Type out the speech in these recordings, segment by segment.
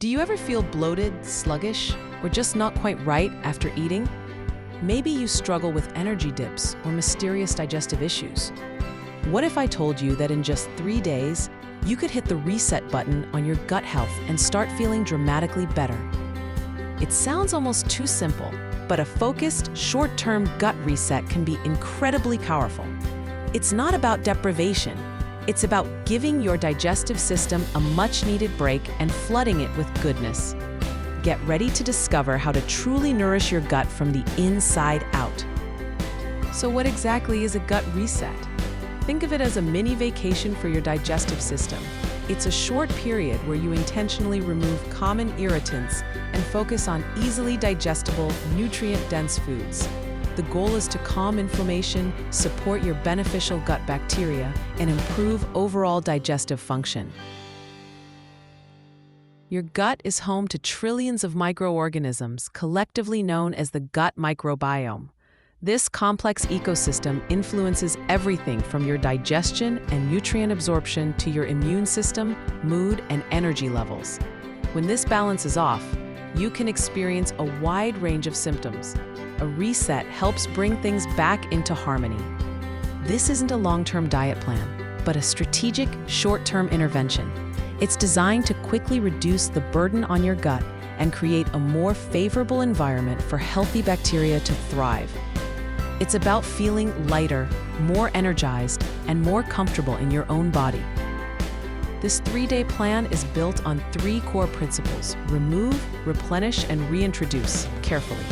Do you ever feel bloated, sluggish, or just not quite right after eating? Maybe you struggle with energy dips or mysterious digestive issues. What if I told you that in just 3 days, you could hit the reset button on your gut health and start feeling dramatically better? It sounds almost too simple, but a focused, short-term gut reset can be incredibly powerful. It's not about deprivation. It's about giving your digestive system a much-needed break and flooding it with goodness. Get ready to discover how to truly nourish your gut from the inside out. So what exactly is a gut reset? Think of it as a mini vacation for your digestive system. It's a short period where you intentionally remove common irritants and focus on easily digestible, nutrient-dense foods. The goal is to calm inflammation, support your beneficial gut bacteria, and improve overall digestive function. Your gut is home to trillions of microorganisms, collectively known as the gut microbiome. This complex ecosystem influences everything from your digestion and nutrient absorption to your immune system, mood, and energy levels. When this balance is off, you can experience a wide range of symptoms. A reset helps bring things back into harmony. This isn't a long-term diet plan, but a strategic, short-term intervention. It's designed to quickly reduce the burden on your gut and create a more favorable environment for healthy bacteria to thrive. It's about feeling lighter, more energized, and more comfortable in your own body. This 3-day plan is built on 3 core principles: remove, replenish, and reintroduce carefully.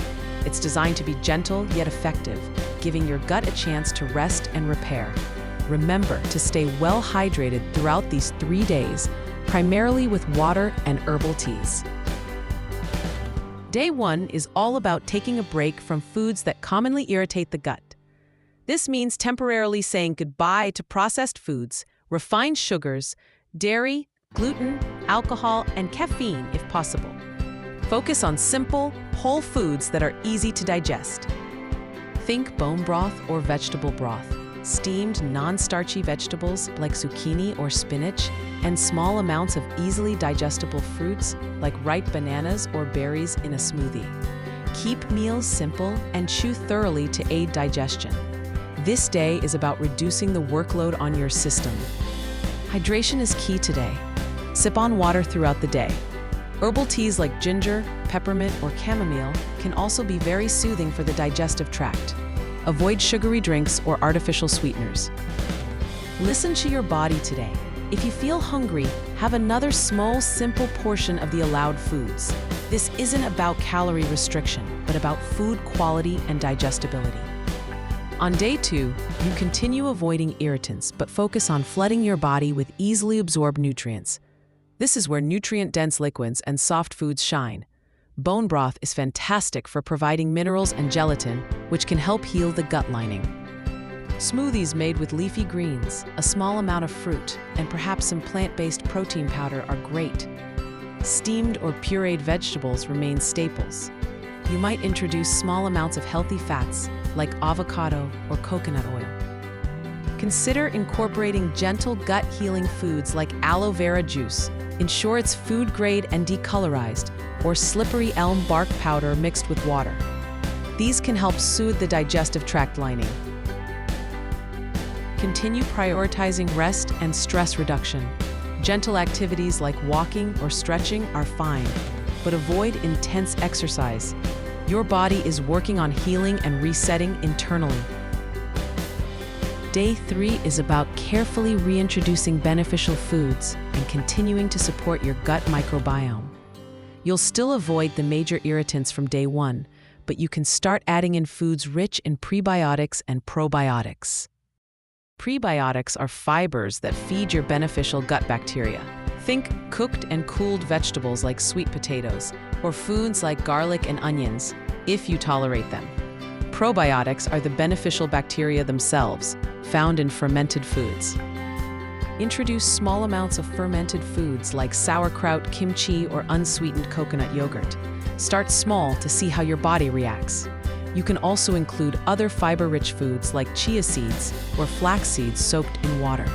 It's designed to be gentle yet effective, giving your gut a chance to rest and repair. Remember to stay well hydrated throughout these 3 days, primarily with water and herbal teas. Day 1 is all about taking a break from foods that commonly irritate the gut. This means temporarily saying goodbye to processed foods, refined sugars, dairy, gluten, alcohol, and caffeine if possible. Focus on simple, whole foods that are easy to digest. Think bone broth or vegetable broth, steamed non-starchy vegetables like zucchini or spinach, and small amounts of easily digestible fruits like ripe bananas or berries in a smoothie. Keep meals simple and chew thoroughly to aid digestion. This day is about reducing the workload on your system. Hydration is key today. Sip on water throughout the day. Herbal teas like ginger, peppermint, or chamomile can also be very soothing for the digestive tract. Avoid sugary drinks or artificial sweeteners. Listen to your body today. If you feel hungry, have another small, simple portion of the allowed foods. This isn't about calorie restriction, but about food quality and digestibility. On day 2, you continue avoiding irritants, but focus on flooding your body with easily absorbed nutrients. This is where nutrient-dense liquids and soft foods shine. Bone broth is fantastic for providing minerals and gelatin, which can help heal the gut lining. Smoothies made with leafy greens, a small amount of fruit, and perhaps some plant-based protein powder are great. Steamed or pureed vegetables remain staples. You might introduce small amounts of healthy fats, like avocado or coconut oil. Consider incorporating gentle gut-healing foods like aloe vera juice. Ensure it's food-grade and decolorized, or slippery elm bark powder mixed with water. These can help soothe the digestive tract lining. Continue prioritizing rest and stress reduction. Gentle activities like walking or stretching are fine, but avoid intense exercise. Your body is working on healing and resetting internally. Day 3 is about carefully reintroducing beneficial foods and continuing to support your gut microbiome. You'll still avoid the major irritants from day 1, but you can start adding in foods rich in prebiotics and probiotics. Prebiotics are fibers that feed your beneficial gut bacteria. Think cooked and cooled vegetables like sweet potatoes, or foods like garlic and onions, if you tolerate them. Probiotics are the beneficial bacteria themselves, found in fermented foods. Introduce small amounts of fermented foods like sauerkraut, kimchi, or unsweetened coconut yogurt. Start small to see how your body reacts. You can also include other fiber-rich foods like chia seeds or flax seeds soaked in water.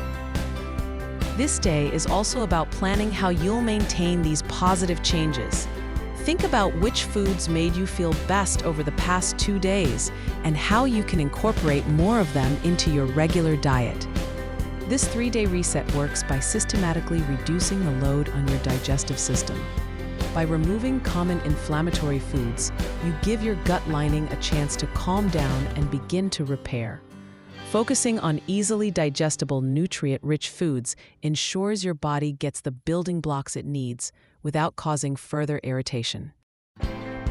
This day is also about planning how you'll maintain these positive changes. Think about which foods made you feel best over the past 2 days and how you can incorporate more of them into your regular diet. This 3-day reset works by systematically reducing the load on your digestive system. By removing common inflammatory foods, you give your gut lining a chance to calm down and begin to repair. Focusing on easily digestible, nutrient-rich foods ensures your body gets the building blocks it needs without causing further irritation.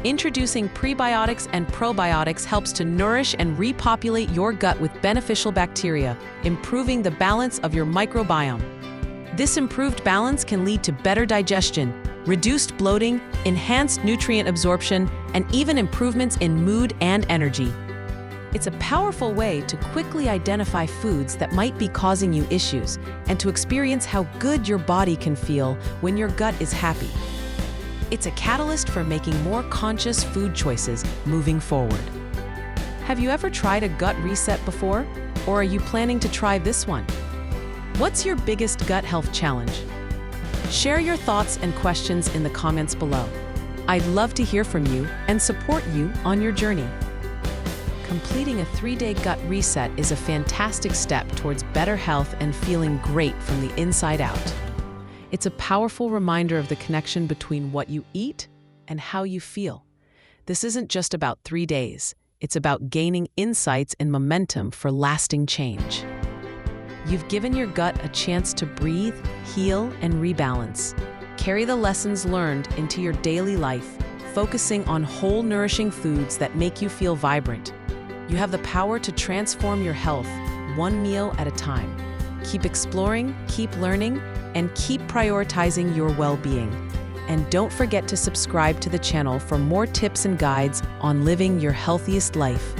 Introducing prebiotics and probiotics helps to nourish and repopulate your gut with beneficial bacteria, improving the balance of your microbiome. This improved balance can lead to better digestion, reduced bloating, enhanced nutrient absorption, and even improvements in mood and energy. It's a powerful way to quickly identify foods that might be causing you issues and to experience how good your body can feel when your gut is happy. It's a catalyst for making more conscious food choices moving forward. Have you ever tried a gut reset before? Or are you planning to try this one? What's your biggest gut health challenge? Share your thoughts and questions in the comments below. I'd love to hear from you and support you on your journey. Completing a 3-day gut reset is a fantastic step towards better health and feeling great from the inside out. It's a powerful reminder of the connection between what you eat and how you feel. This isn't just about 3 days. It's about gaining insights and momentum for lasting change. You've given your gut a chance to breathe, heal, and rebalance. Carry the lessons learned into your daily life, focusing on whole, nourishing foods that make you feel vibrant. You have the power to transform your health, one meal at a time. Keep exploring, keep learning, and keep prioritizing your well-being. And don't forget to subscribe to the channel for more tips and guides on living your healthiest life.